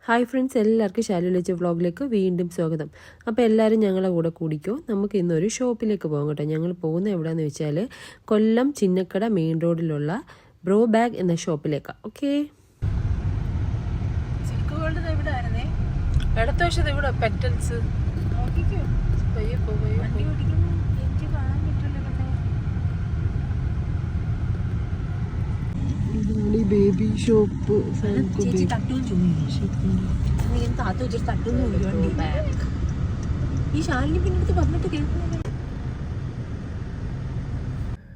Hi friends, എല്ലാവർക്കും ശാലു ലച്ച വ്ളോഗിലേക്ക് വീണ്ടും സ്വാഗതം. അപ്പോൾ എല്ലാവരും ഞങ്ങളെ കൂടെ കൂടിക്കോ. നമുക്ക് ഇന്നൊരു ഷോപ്പിലേക്ക് പോകാം കേട്ടോ. ഞങ്ങൾ പോകുന്നത് എവിടെയാണെന്ന് വെച്ചാൽ കൊല്ലം ചിന്നക്കട മെയിൻ റോഡിലുള്ള ബ്രോ ബാഗ് എന്ന ഷോപ്പിലേക്കാണ്. ഓക്കെ, അടുത്ത വർഷം ഇവിടെ പെറ്റൽസ് ബേബി ഷോപ്പ്.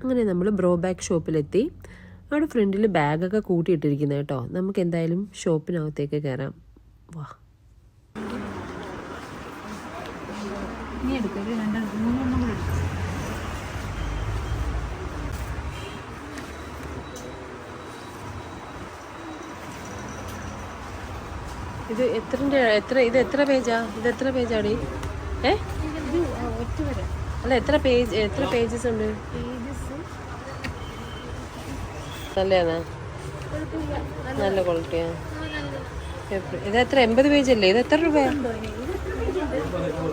അങ്ങനെ നമ്മൾ ബ്രോ ബാഗ് ഷോപ്പിലെത്തി. അവിടെ ഫ്രണ്ടിൽ ബാഗൊക്കെ കൂട്ടിയിട്ടിരിക്കുന്നത് കേട്ടോ. നമുക്ക് എന്തായാലും ഷോപ്പിനകത്തേക്ക് കയറാം. വാ, ഇത് എത്ര പേജാ? ഇത് എത്ര പേജാടി? അല്ല, എത്ര പേജസ് ഉണ്ട്? നല്ലതാ, നല്ല ക്വാളിറ്റിയാ. ഇത് എത്ര? 80 പേജ് അല്ലേ? ഇത് എത്ര രൂപ?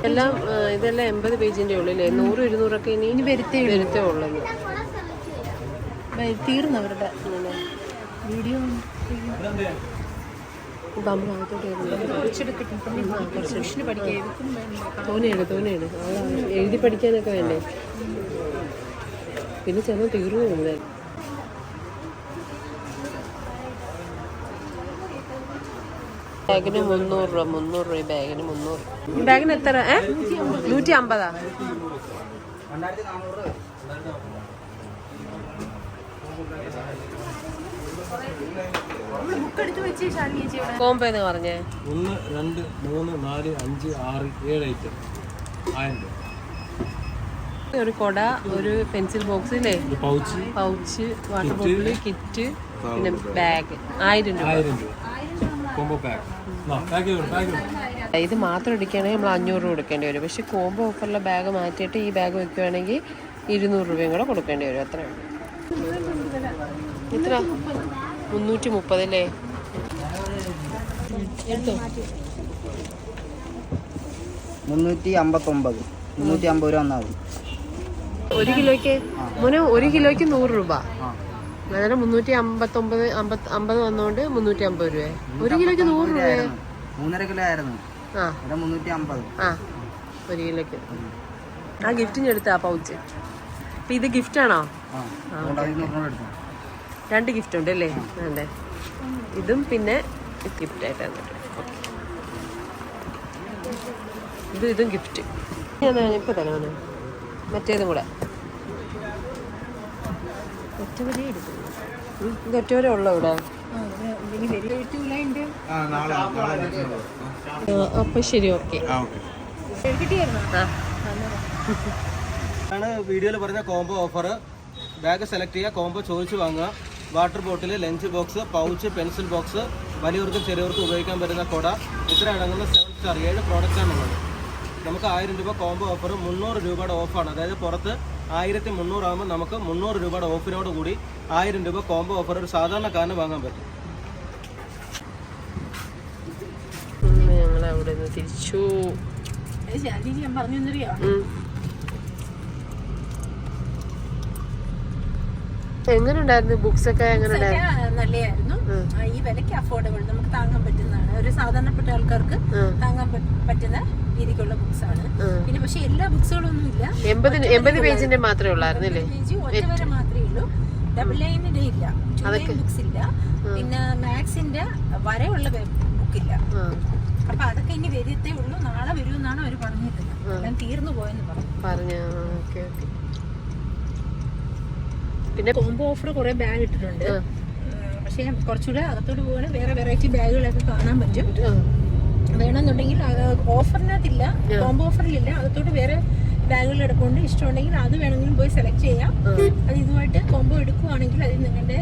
എല്ലാം ഇതെല്ലാം 80 പേജിന്റെ ഉള്ളില്ലേ? 100-200 ഒക്കെ ഇനി വരുത്തേ ഉള്ളൂ. തീർന്നവരുടെ വീഡിയോ തോനെയാണ് എഴുതി പഠിക്കാനൊക്കെ വേണ്ടേ. പിന്നെ ചില തീർന്നു പോകുന്നത്. ബാഗിന് 300 രൂപ. ബാഗിന് 300. ഈ ബാഗിന് എത്ര? 150. കോംബോ എന്ന് പറഞ്ഞേ 1 2 3 4 5 6 7 ഐറ്റം 1000 രൂപ. ഒരു കൊട, ഒരു പെൻസിൽ ബോക്സ് ഇല്ലേ, പൗച്ച്, വാട്ടർ ബോട്ടിൽ, കിറ്റ്, പിന്നെ ബാഗ് 1000 രൂപ. Combo pack. ഇത് മാത്രം എടുക്കുകയാണെങ്കിൽ നമ്മൾ 500 രൂപ കൊടുക്കേണ്ടി വരും. പക്ഷെ കോംബോ ഓഫറിലെ ബാഗ് മാറ്റിയിട്ട് ഈ ബാഗ് വെക്കുകയാണെങ്കിൽ 200 രൂപയും കൂടെ കൊടുക്കേണ്ടി വരും. അത്ര ഇത്ര 330 അല്ലേ? എടുത്തോ. 359 350 രൂപ വന്നാൽ മതി. 1 കിലോയ്ക്ക് 100 രൂപ. അതായത് 359 50 വന്നോണ്ട് 350 രൂപ. 1 കിലോയ്ക്ക് 100 രൂപ. 3.5 കിലോ ആയിരുന്നു. 350. 1 കിലോയ്ക്ക്. ആ ഗിഫ്റ്റിന് എടുത്ത ആ പൗച്ച്. ഇത് ഗിഫ്റ്റ് ആണോ? 2 ഗിഫ്റ്റ് ഉണ്ട് അല്ലേ? അതെ, ഇതും പിന്നെ ഗിഫ്റ്റ് ആയിട്ടാണ്. ഇതും ഗിഫ്റ്റ്. ഇപ്പൊ തന്നെ മറ്റേതും കൂടെ ഒറ്റവരെ ഉള്ളു ഇവിടെ. അപ്പൊ ശരി, ഓക്കെ. വീഡിയോയിൽ പറഞ്ഞ കോംബോ ഓഫർ. ബാഗ് സെലക്ട് ചെയ്യുക, കോംബോ ചോദിച്ചു വാങ്ങുക. Water bottle, lunch box, pouch, pencil box, വലിയവർക്കും ചെറിയവർക്കും ഉപയോഗിക്കാൻ പറ്റുന്ന കൊട, ഇത്ര അടങ്ങുന്ന 7 സ്റ്റാർ 7 പ്രോഡക്റ്റാണുള്ളത്. നമുക്ക് 1000 രൂപ കോംബോ ഓഫർ. 300 രൂപയുടെ ഓഫാണ്. അതായത് പുറത്ത് 1300 ആകുമ്പോൾ നമുക്ക് 300 രൂപയുടെ ഓഫിനോട് കൂടി 1000 രൂപ കോംബോ ഓഫർ ഒരു സാധാരണക്കാരന് വാങ്ങാൻ പറ്റും. ഞങ്ങൾ അവിടെ നിന്ന് തിരിച്ചു. എങ്ങനെ ഉണ്ടായിരുന്നു? ബുക്സ് ഒക്കെ എങ്ങനെ നല്ലതായിരുന്നു. ഈ വിലക്ക് അഫോർഡബിൾ, നമുക്ക് താങ്ങാൻ പറ്റുന്നതാണ്. ഒരു സാധാരണപ്പെട്ട ആൾക്കാർക്ക് താങ്ങാൻ പറ്റുന്ന രീതിക്കുള്ള ബുക്സ് ആണ്. പിന്നെ പക്ഷെ എല്ലാ ബുക്സുകളൊന്നും ഇല്ല. 80 പേജിന്റെ മാത്രമേ ഉള്ളായിരുന്നില്ലേ? ഒറ്റവരെ മാത്രമേ ഉള്ളൂ. ഡബിൾ ലൈനിന്റെ ഇല്ല, 2 ബുക്സ് ഇല്ല. പിന്നെ മാത്സിന്റെ വരെയുള്ള ബുക്കില്ല. അപ്പൊ അതൊക്കെ ഇനി വരത്തേ ഉള്ളൂ. നാളെ വരുമെന്നാണ് അവർ പറഞ്ഞിരുന്നത്. ഞാൻ തീർന്നു പോയെന്ന് പറഞ്ഞു. പിന്നെ കോംബോ ഓഫർ കുറെ ബാഗ് ഇട്ടിട്ടുണ്ട്. പക്ഷെ കുറച്ചുകൂടെ അകത്തോട്ട് പോകാൻ വേറെ വെറൈറ്റി ബാഗുകളൊക്കെ കാണാൻ പറ്റും. വേണമെന്നുണ്ടെങ്കിൽ ഓഫറിനകത്തില്ല, കോംബോ ഓഫറിലില്ല. അകത്തോട്ട് വേറെ ബാഗുകൾ എടുക്കൊണ്ട് ഇഷ്ടമുണ്ടെങ്കിൽ അത് വേണമെങ്കിലും പോയി സെലക്ട് ചെയ്യാം. അത് ഇതുമായിട്ട് കോംബോ എടുക്കുവാണെങ്കിൽ അതിൽ നിങ്ങളുടെ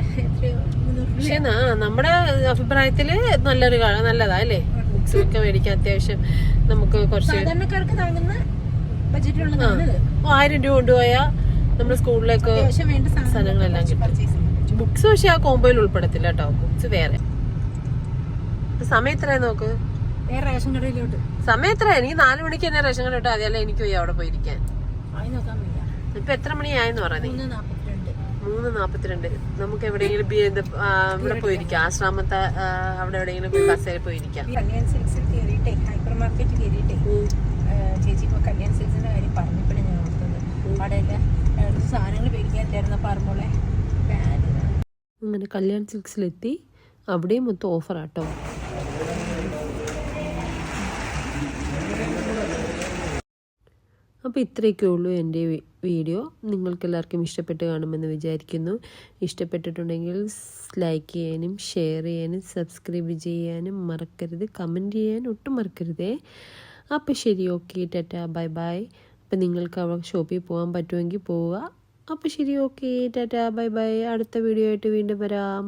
പക്ഷെ നമ്മുടെ അഭിപ്രായത്തില് നല്ലതാ അല്ലേ? ബുക്സ് ഒക്കെ മേടിക്കാൻ അത്യാവശ്യം നമുക്ക് കുറച്ച് സാധാരണക്കാർക്ക് താങ്ങുന്ന ബഡ്ജറ്റിലുള്ളതാണ്. 1000 രൂപ കൊണ്ടുപോയാൽ നമ്മുടെ സ്കൂളിലേക്ക് സാധനങ്ങളെല്ലാം കിട്ടും. ബുക്സ് പക്ഷെ ആ കോംബോയിൽ ഉൾപ്പെടത്തില്ല കേട്ടോ. ബുക്സ് വേറെ. സമയം എത്രയായി നോക്ക്. വേറെ റേഷൻ കടയിലോട്ട് സമയം എത്രയാ? എനിക്ക് 4 മണിക്ക് തന്നെ റേഷൻ കട ഇട്ടാൽ മതിയല്ലേ എനിക്ക് പോയി അവിടെ പോയിരിക്കാൻ. ആയി നോക്കാൻ വയ്യ. ഇപ്പൊ എത്ര മണിയായെന്ന് പറയുന്നത്? 3:42. നമുക്ക് എവിടെയെങ്കിലും ഇവിടെ പോയിരിക്കാം, ആശ്രാമത്തെ അവിടെ എവിടെയെങ്കിലും പോയി കസേര പോയിരിക്കാം. കല്യാൺ സിൽക്സിൽ കയറിയിട്ടേ, ഹൈപ്പർ മാർക്കറ്റ് കയറിയിട്ടേ, ചേച്ചി ഇപ്പൊ കല്യാൺ സിൽക്സിന്റെ കാര്യം പറഞ്ഞപ്പോഴേ ഞാൻ ഓർത്തത്. അവിടെ സാധനങ്ങൾ മേടിക്കാൻ തരുന്ന പറമ്പോളെ അങ്ങനെ കല്യാൺ സിൽക്സിലെത്തി. അവിടെയും മൊത്തം ഓഫറാട്ടോ. അപ്പോൾ ഇത്രയൊക്കെ ഉള്ളൂ എൻ്റെ വീഡിയോ. നിങ്ങൾക്കെല്ലാവർക്കും ഇഷ്ടപ്പെട്ട് കാണുമെന്ന് വിചാരിക്കുന്നു. ഇഷ്ടപ്പെട്ടിട്ടുണ്ടെങ്കിൽ ലൈക്ക് ചെയ്യാനും ഷെയർ ചെയ്യാനും സബ്സ്ക്രൈബ് ചെയ്യാനും മറക്കരുത്. കമൻറ്റ് ചെയ്യാൻ ഒട്ടും മറക്കരുതേ. അപ്പോൾ ശരി, ഓക്കെ, ടാറ്റാ, ബൈ ബൈ. അപ്പോൾ നിങ്ങൾക്ക് അവിടെ ഷോപ്പിൽ പോകാൻ പറ്റുമെങ്കിൽ പോവുക. അപ്പോൾ ശരി, ഓക്കെ, ടാറ്റാ, ബൈ ബൈ. അടുത്ത വീഡിയോ ആയിട്ട് വീണ്ടും വരാം.